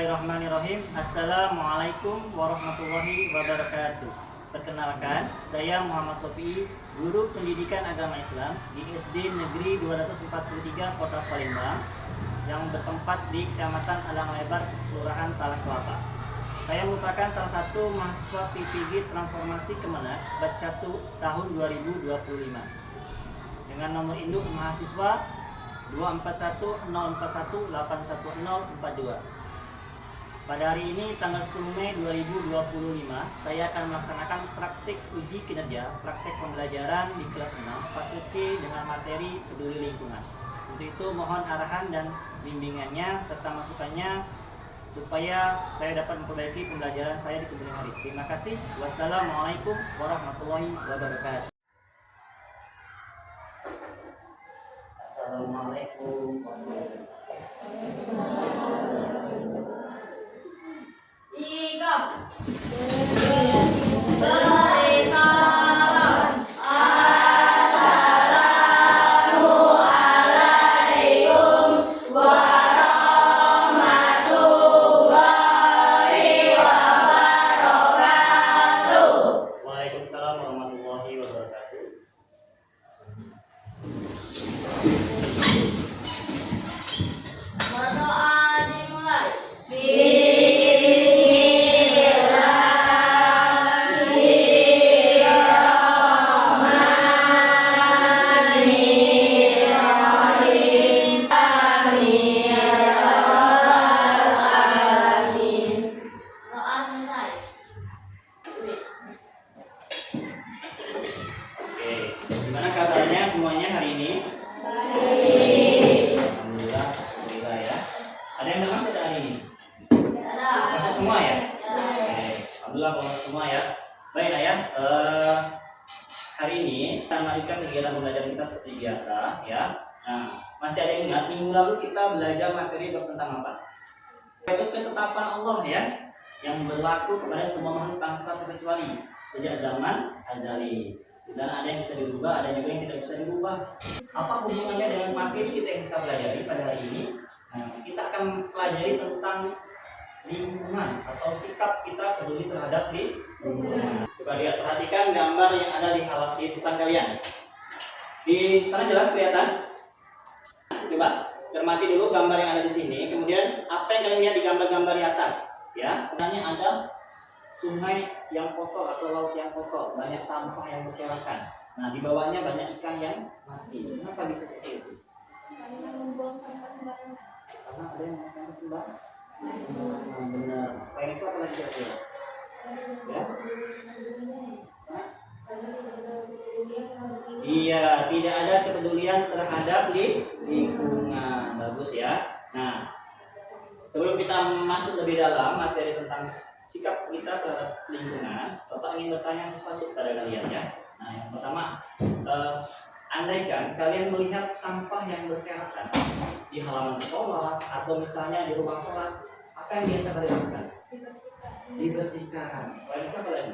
Bismillahirrahmanirrahim. Assalamualaikum warahmatullahi wabarakatuh. Perkenalkan, saya Muhammad Sofi, guru pendidikan agama Islam di SD Negeri 243 Kota Palembang yang bertempat di Kecamatan Alang Lebar, Kelurahan Talang Kelapa. Saya merupakan salah satu mahasiswa PPG Transformasi Kemenag batch 1 tahun 2025 dengan nomor induk mahasiswa 24104181042. Pada hari ini tanggal 10 Mei 2025 saya akan melaksanakan praktik uji kinerja praktek pembelajaran di kelas 6 fase C dengan materi peduli lingkungan. Untuk itu mohon arahan dan bimbingannya serta masukannya supaya saya dapat memperbaiki pembelajaran saya di kemudian hari. Terima kasih. Wassalamualaikum warahmatullahi wabarakatuh. Assalamualaikum warahmatullahi wabarakatuh. Waalaikumsalam warahmatullahi wabarakatuh. Berdoa dimulai. Doa selesai. Oke, gimana kabarnya semuanya hari ini? Baik. Alhamdulillah, alhamdulillah ya. Ada yang udah masuk hari ini? Ada. Masuk semua ya? Ada. Oke, alhamdulillah masuk semua ya. Baik nah ya, hari ini kita melanjutkan kegiatan belajar kita seperti biasa ya. Nah, masih ada yang ingat minggu lalu kita belajar materi tentang apa? Itu ketetapan Allah ya, yang berlaku kepada semua makhluk tanpa terkecuali sejak zaman azali. Di sana ada yang bisa dirubah, ada juga yang tidak bisa dirubah. Apa hubungannya dengan materi kita yang kita pelajari pada hari ini? Nah, kita akan pelajari tentang lingkungan atau sikap kita peduli terhadap lingkungan. Coba lihat, perhatikan gambar yang ada di depan kalian. Di sana jelas kelihatan? Coba cermati dulu gambar yang ada di sini. Kemudian apa yang kalian lihat di gambar-gambar di atas? Ya, sebenarnya ada sungai yang kotor atau laut yang kotor, banyak sampah yang berserakan. Nah, di bawahnya banyak ikan yang mati. Kenapa bisa seperti itu? Karena membuang sampah sembarangan. Karena ada yang membuang sampah sembarangan. Benar. Selain itu apa lagi kira-kira? Ya? Iya, tidak ada kepedulian terhadap lingkungan. Bagus ya. Nah, sebelum kita masuk lebih dalam materi tentang sikap kita terhadap lingkungan, Bapak ingin bertanya sesuatu kepada kalian ya. Nah, yang pertama, andaikan kalian melihat sampah yang berserakan di halaman sekolah atau misalnya di ruang kelas, apa yang biasa kalian lakukan? Dibersihkan. Selain itu apa lagi?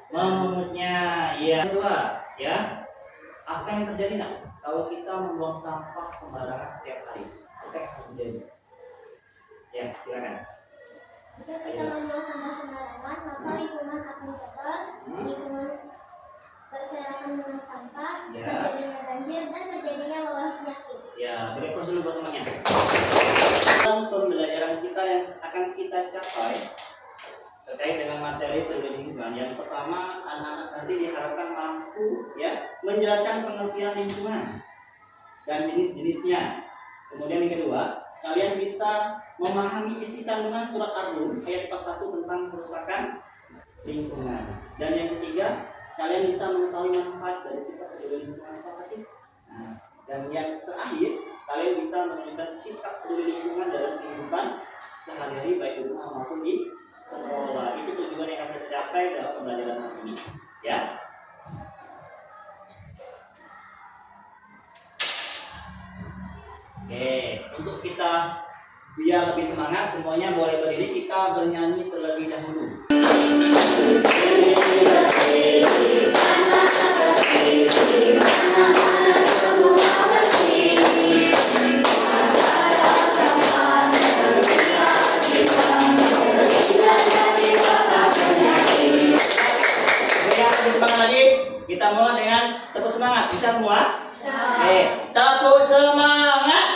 Memungutnya. Iya. Kedua, ya. Apa yang terjadi nak kalau kita membuang sampah sembarangan setiap hari? Apa yang terjadi? Ya, silakan. Jika kita membuang sampah sembarangan, maka lingkungan akan kotor, lingkungan berserakan dengan sampah, Ya. terjadinya banjir dan terjadinya wabah penyakit. Ya, beri aplaus dulu buat temannya. Dalam pembelajaran kita yang akan kita capai terkait dengan materi peduli lingkungan, yang pertama anak-anak nanti diharapkan mampu ya menjelaskan pengertian lingkungan dan jenis-jenisnya. Kemudian yang kedua, kalian bisa memahami isi kandungan surat Ar-Rum ayat 41 tentang kerusakan lingkungan. Dan yang ketiga, kalian bisa mengetahui manfaat dari sikap peduli lingkungan apa sih? Nah, dan yang terakhir, kalian bisa menunjukkan sikap peduli lingkungan dalam kehidupan sehari-hari baik di rumah maupun di sekolah. Itu tujuan yang akan tercapai dalam pembelajaran hari ini. Ya. Oke, untuk kita biar lebih semangat, semuanya boleh berdiri, kita bernyanyi terlebih dahulu. Semua bersih, tepuk semangat lagi. Kita mulai dengan tepuk semangat. Bisa semua? Oke, tepuk semangat.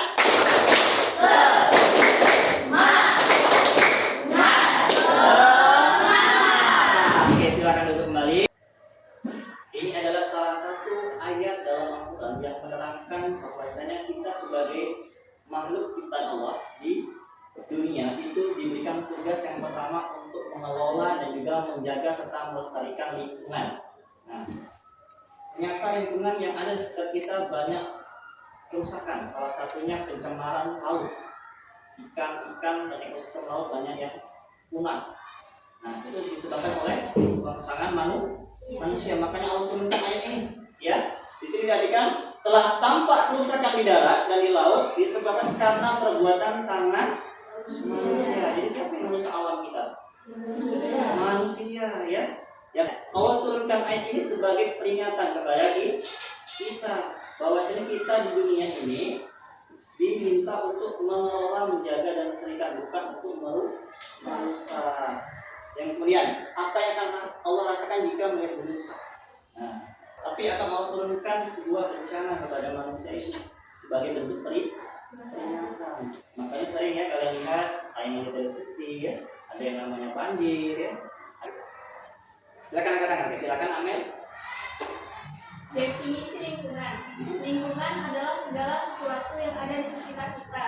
Oke, silakan duduk kembali. Ini adalah salah satu ayat dalam Al-Quran yang menerangkan bahwasanya kita sebagai makhluk ciptaan Allah di dunia itu diberikan tugas yang pertama untuk mengelola dan juga menjaga serta melestarikan lingkungan. Nah, ternyata lingkungan yang ada di sekitar kita banyak kerusakan. Salah satunya pencemaran laut. Ikan-ikan dan ekosistem laut banyak yang punah. Nah, itu disebabkan oleh tangan manusia. Makanya Allah turunkan ayat ini. Ya, di sini dikatakan telah tampak kerusakan di darat dan di laut disebabkan karena perbuatan tangan manusia. Jadi siapa yang merusak alam kita? Manusia, ya. Ya, Allah turunkan ayat ini sebagai peringatan kepada kita bahwasanya kita di dunia ini diminta untuk mengelola, menjaga dan melestarikan, bukan untuk merusak. Yang kemudian, apa yang akan Allah rasakan jika melihat merusak? Nah, tapi akan Allah turunkan sebuah bencana kepada manusia itu sebagai bentuk peringatan. Makanya sering ya kalian lihat tayangan di televisi ya, ada yang namanya banjir ya. Silakan angkat tangan, silakan Amel. Definisi lingkungan. Lingkungan adalah segala sesuatu yang ada di sekitar kita,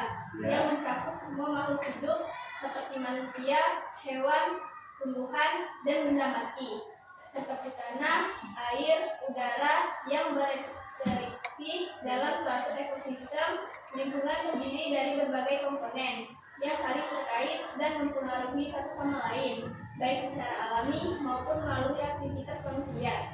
yang mencakup semua makhluk hidup seperti manusia, hewan, tumbuhan, dan benda mati, seperti tanah, air, udara yang berinteraksi dalam suatu ekosistem. Lingkungan terdiri dari berbagai komponen yang saling terkait dan mempengaruhi satu sama lain, baik secara alami maupun melalui aktivitas manusia.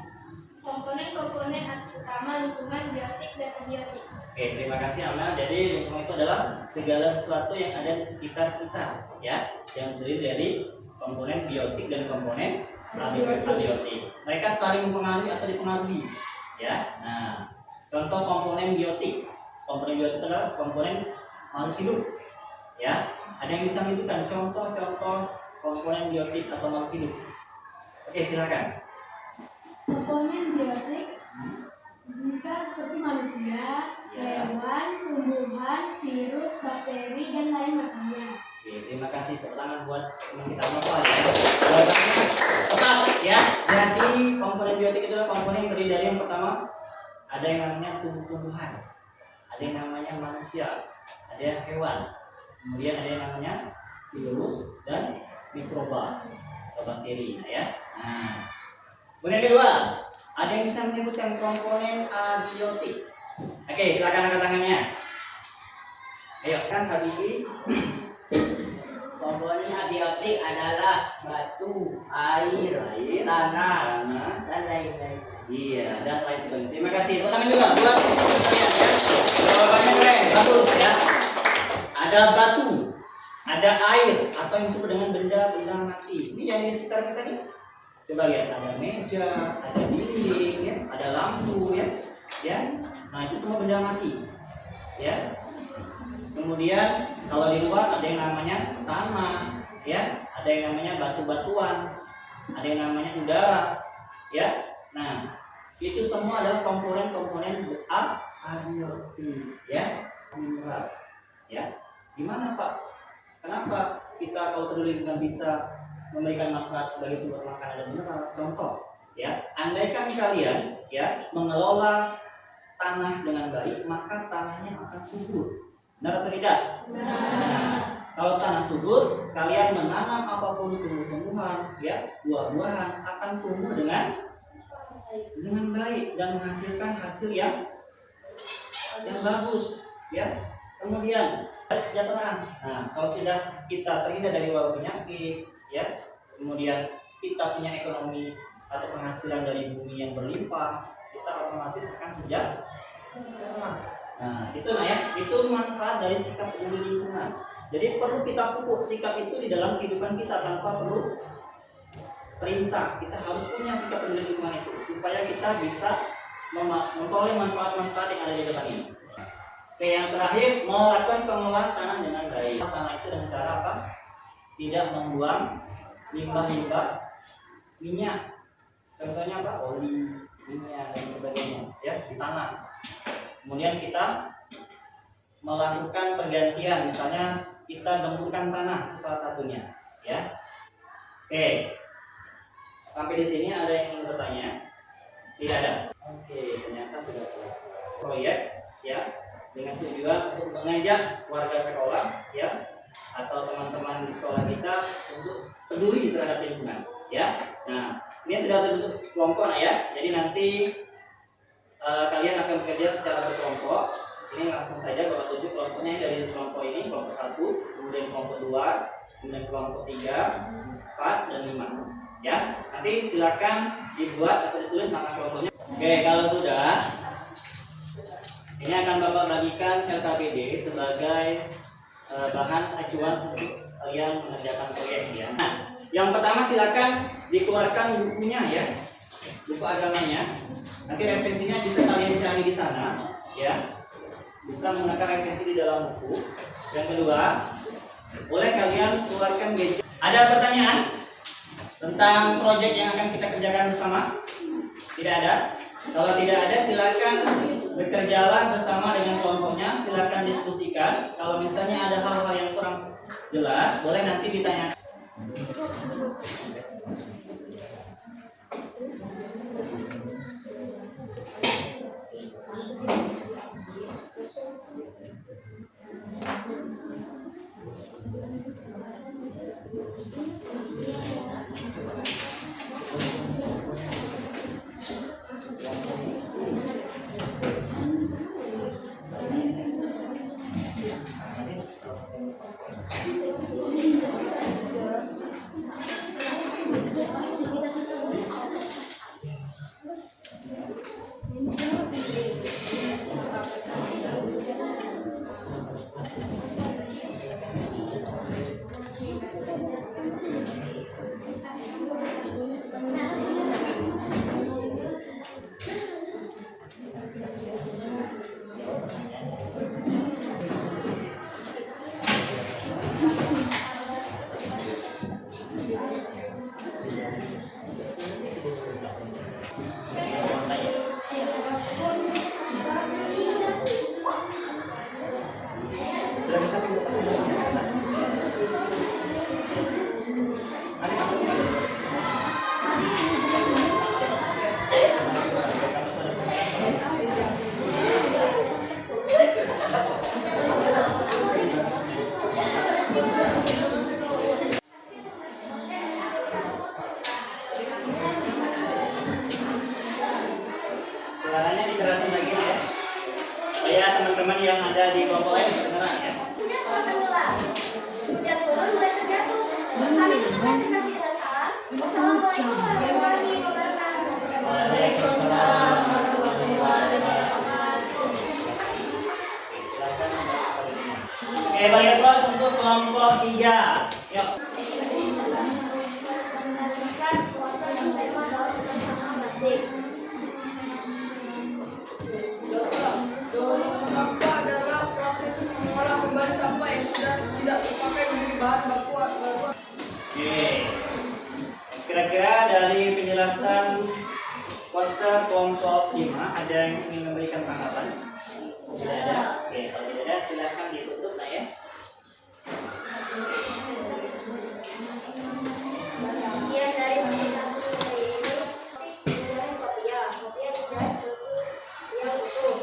Komponen-komponen utama lingkungan biotik dan abiotik. Oke, terima kasih Amel. Jadi lingkungan itu adalah segala sesuatu yang ada di sekitar kita, ya, yang terdiri dari komponen biotik dan komponen abiotik. Mereka saling mempengaruhi atau dipengaruhi, ya. Nah, contoh komponen biotik. Komponen biotik adalah komponen makhluk hidup, ya. Ada yang bisa menunjukkan contoh-contoh komponen biotik atau makhluk hidup? Oke, silakan. Komponen biotik bisa seperti manusia, hewan, tumbuhan, virus, bakteri, dan lain macamnya. Oke, terima kasih. Tepuk tangan buat teman kita Nova ya. Jawabannya tepat ya. Jadi komponen biotik itu adalah komponen yang terdiri dari yang pertama ada yang namanya tumbuh-tumbuhan, ada yang namanya manusia, ada yang hewan, kemudian ada yang namanya virus dan mikroba atau bakteri, ya. Nah, kemudian yang kedua, ada yang bisa menyebutkan komponen abiotik. Oke, silakan angkat tangannya. Ayo, kan Habibi. Komponen abiotik adalah batu, air, tanah, dan lain-lain. Iya, dan lain sebagainya. Terima kasih. Tepuk tangan juga buat kalian ya. Jawabannya keren, bagus ya. Ada batu, ada air, atau yang disebut dengan benda-benda mati. Ini yang di sekitar kita nih. Coba lihat, ada meja, ada dinding, ya, ada lampu, ya. Nah itu semua benda mati, ya. Kemudian kalau di luar ada yang namanya tanah, ya, ada yang namanya batu-batuan, ada yang namanya udara, ya. Nah itu semua adalah komponen-komponen abiotik, ya, mineral, ya. Gimana Pak? Kenapa kita kalau peduli dengan bisa memberikan manfaat sebagai sumber makanan dan mineral? Contoh, ya, andaikan kalian ya mengelola tanah dengan baik, maka tanahnya akan subur. Benar atau tidak? Nah, kalau tanah subur, kalian menanam apapun tumbuh-tumbuhan, ya, buah-buahan akan tumbuh dengan baik dan menghasilkan hasil yang bagus, ya. Kemudian kesejahteraan. Nah, kalau sudah kita terhindar dari wabah penyakit, ya, kemudian kita punya ekonomi atau penghasilan dari bumi yang berlimpah, kita otomatis akan sejahtera. Nah, itu manfaat dari sikap peduli lingkungan. Jadi perlu kita pupuk sikap itu di dalam kehidupan kita tanpa perlu perintah. Kita harus punya sikap peduli lingkungan itu supaya kita bisa memperoleh manfaat-manfaat yang ada di depan ini. Oke, yang terakhir, melakukan pengelolaan tanah dengan baik. Tanah itu dengan cara apa? Tidak membuang limbah-limbah minyak, Contohnya apa? Oli, minyak dan sebagainya ya di tanah. Kemudian kita melakukan pergantian, misalnya kita gemburkan tanah itu salah satunya ya. Oke, sampai di sini ada yang ingin bertanya? Tidak ada. Oke, ternyata sudah selesai proyek ya, dengan tujuan untuk mengajak warga sekolah ya atau teman-teman di sekolah kita untuk peduli terhadap lingkungan ya. Nah, ini sudah terbentuk kelompok ya. Jadi nanti kalian akan bekerja secara berkelompok. Ini langsung saja Bapak tunjuk kelompoknya dari kelompok ini, kelompok 1, kemudian kelompok 2, kemudian kelompok 3, 4 dan 5 ya. Nanti silakan dibuat atau ditulis nama kelompoknya. Oke, kalau sudah, ini akan Bapak bagikan LKPD sebagai bahan acuan untuk kalian mengerjakan proyek ya. Nah, yang pertama silakan dikeluarkan bukunya ya, buku agamanya. Nanti referensinya bisa kalian cari di sana ya, bisa menggunakan referensi di dalam buku. Yang kedua, boleh kalian keluarkan gadget. Ada pertanyaan tentang proyek yang akan kita kerjakan bersama? Tidak ada? Kalau tidak ada, silakan bekerjalah bersama dengan kelompoknya. Silakan diskusikan. Kalau misalnya ada hal-hal yang kurang jelas, boleh nanti ditanya. Suaranya dikerasin lagi ya, supaya teman-teman yang ada di kelompok lain kedengeran ya. Hujan turun mulai terjatuh. Kami juga kasih dasar. Wassalamualaikum warahmatullahi wabarakatuh. Waalaikumsalam warahmatullahi wabarakatuh. Silakan. Oke, balik kelas untuk kelompok 3. Yuk. Mengasihkan puasa dan tema dalam bersama Basdik. Sampah adalah proses mengolah kembali sampah yang sudah tidak terpakai menjadi bahan baku. Oke. Kira-kira dari penjelasan poster kelompok 5 ada yang ingin memberikan tanggapan? Tidak ada. Oke, kalau tidak ada silakan ditutup lah ya. Bagian dari aplikasi ini dari kopiah dijahit yang utuh.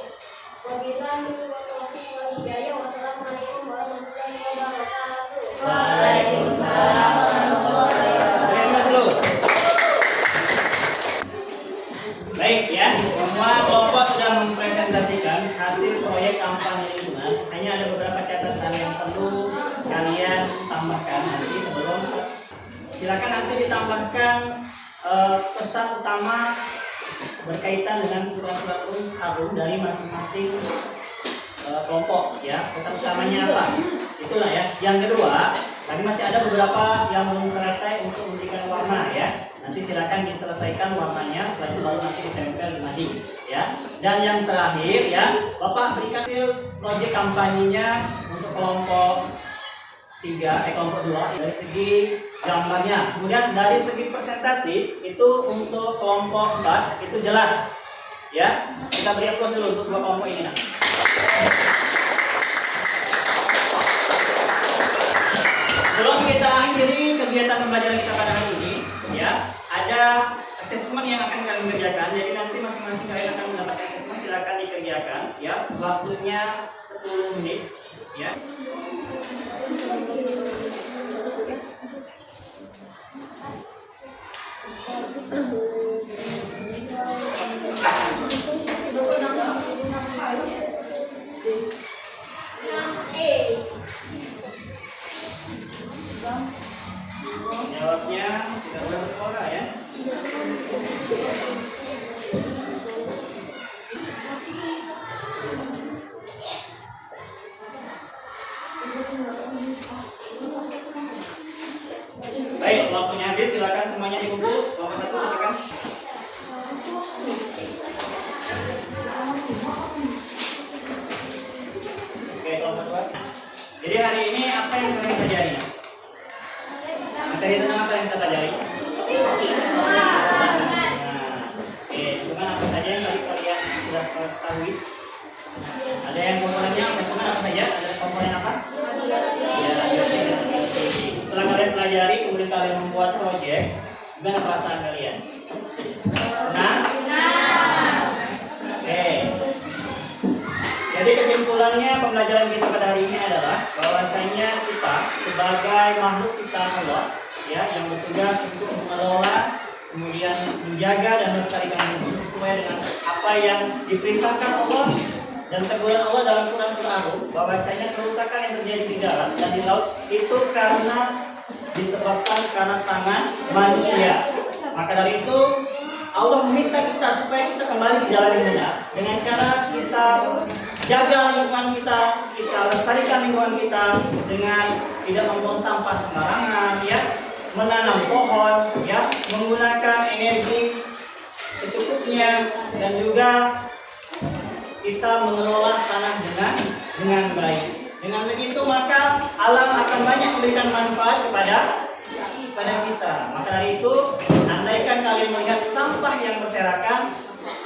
Wabillahi taufiq wal hidayah. Wassalamualaikum warahmatullahi wabarakatuh. Waalaikumsalam warahmatullahi wabarakatuh. Baik ya, semua kelompok sudah mempresentasikan hasil proyek kampanye lingkungan. Hanya ada beberapa catatan yang perlu kalian tambahkan nanti sebelum. Silakan nanti ditambahkan pesan utama berkaitan dengan surat-surat harum dari masing-masing kelompok ya. Pesan utamanya apa? Itulah ya. Yang kedua, tadi masih ada beberapa yang belum selesai untuk memberikan warna ya. Nanti silakan diselesaikan warnanya, setelah itu baru nanti ditempel di mading ya. Dan yang terakhir ya, Bapak berikan hasil proyek kampanyenya untuk kelompok kelompok 2 dari segi gambarnya. Kemudian dari segi presentasi itu untuk kelompok 4 itu jelas. Ya, kita beri aplaus dulu untuk 2 kelompok ini. Nah. Sebelum kita akhiri kegiatan pembelajaran kita pada hari ini, ya, ada asesmen yang akan kalian kerjakan. Jadi nanti masing-masing kalian akan mendapatkan asesmen, silakan dikerjakan. Ya, waktunya 10 menit. Ya. Jawabnya sudah bersekolah ya. Baik, waktunya habis, silakan semuanya dikumpul. Kelompok 1 silakan. Oke, kelompok 2. Jadi hari ini apa yang kalian pelajari? Materi tentang apa yang kita pelajari? Oke, hitungan apa saja yang tadi kalian sudah ketahui? Ada yang komponennya, hitungan apa saja? Ada komponen apa? Ya, setelah kalian pelajari, kemudian kalian membuat proyek, gimana perasaan kalian? Nah? Oke. Jadi kesimpulannya pembelajaran kita pada hari ini adalah bahwasanya kita sebagai makhluk ciptaan Allah, ya, yang bertugas untuk mengelola, kemudian menjaga dan melestarikan bumi sesuai dengan apa yang diperintahkan Allah dan teguran Allah dalam Quran Surah Ar-Rum, bahwasanya kerusakan yang terjadi di darat dan di laut itu disebabkan karena tangan manusia. Maka dari itu Allah meminta kita supaya kita kembali ke jalan yang benar dengan cara kita jaga lingkungan kita, kita lestarikan lingkungan kita dengan tidak membuang sampah sembarangan, ya, menanam pohon, ya, menggunakan energi secukupnya, dan juga kita mengelola tanah dengan baik. Dengan begitu maka alam akan banyak memberikan manfaat kepada kita. Maka dari itu, andaikan kalian melihat sampah yang berserakan,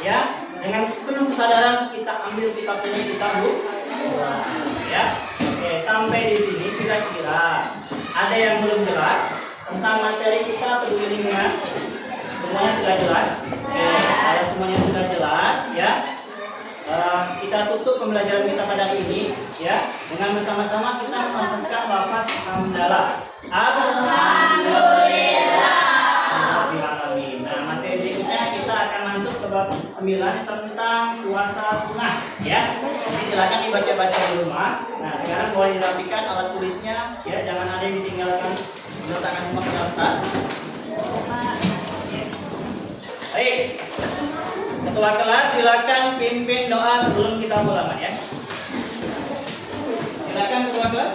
ya, dengan penuh kesadaran kita ambil, kita punya, kita buang, ya. Oke, sampai di sini kira-kira ada yang belum jelas tentang materi kita peduli lingkungan? Semuanya sudah jelas? Oke, kalau semuanya sudah jelas, ya. Kita tutup pembelajaran kita pada hari ini, ya, dengan bersama-sama kita melafazkan lafaz hamdalah. Alhamdulillah. Nah, materi berikutnya kita akan masuk ke bab 9 tentang puasa sunnah, ya. Jadi silakan dibaca-baca di rumah. Nah, sekarang boleh dirapikan alat tulisnya, ya, jangan ada yang ditinggalkan, diletakkan semua ke atas. Baik. Ketua kelas silakan pimpin doa sebelum kita pulang, ya. Silakan ketua kelas.